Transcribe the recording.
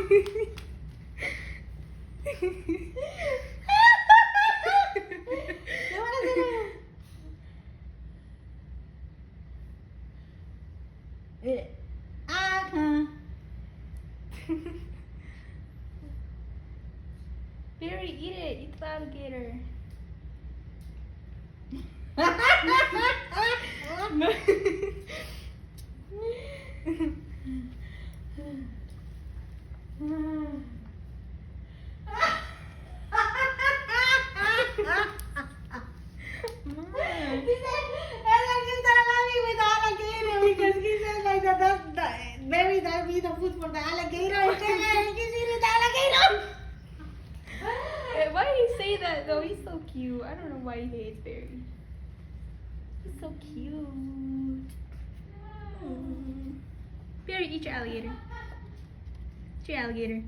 Barry, eat it. Eat the alligator. Barry, that be the food for the alligator. You can eat the alligator. Why did he say that though? He's so cute. I don't know why he hates Barry. He's so cute. Barry, eat your alligator. Eat your alligator.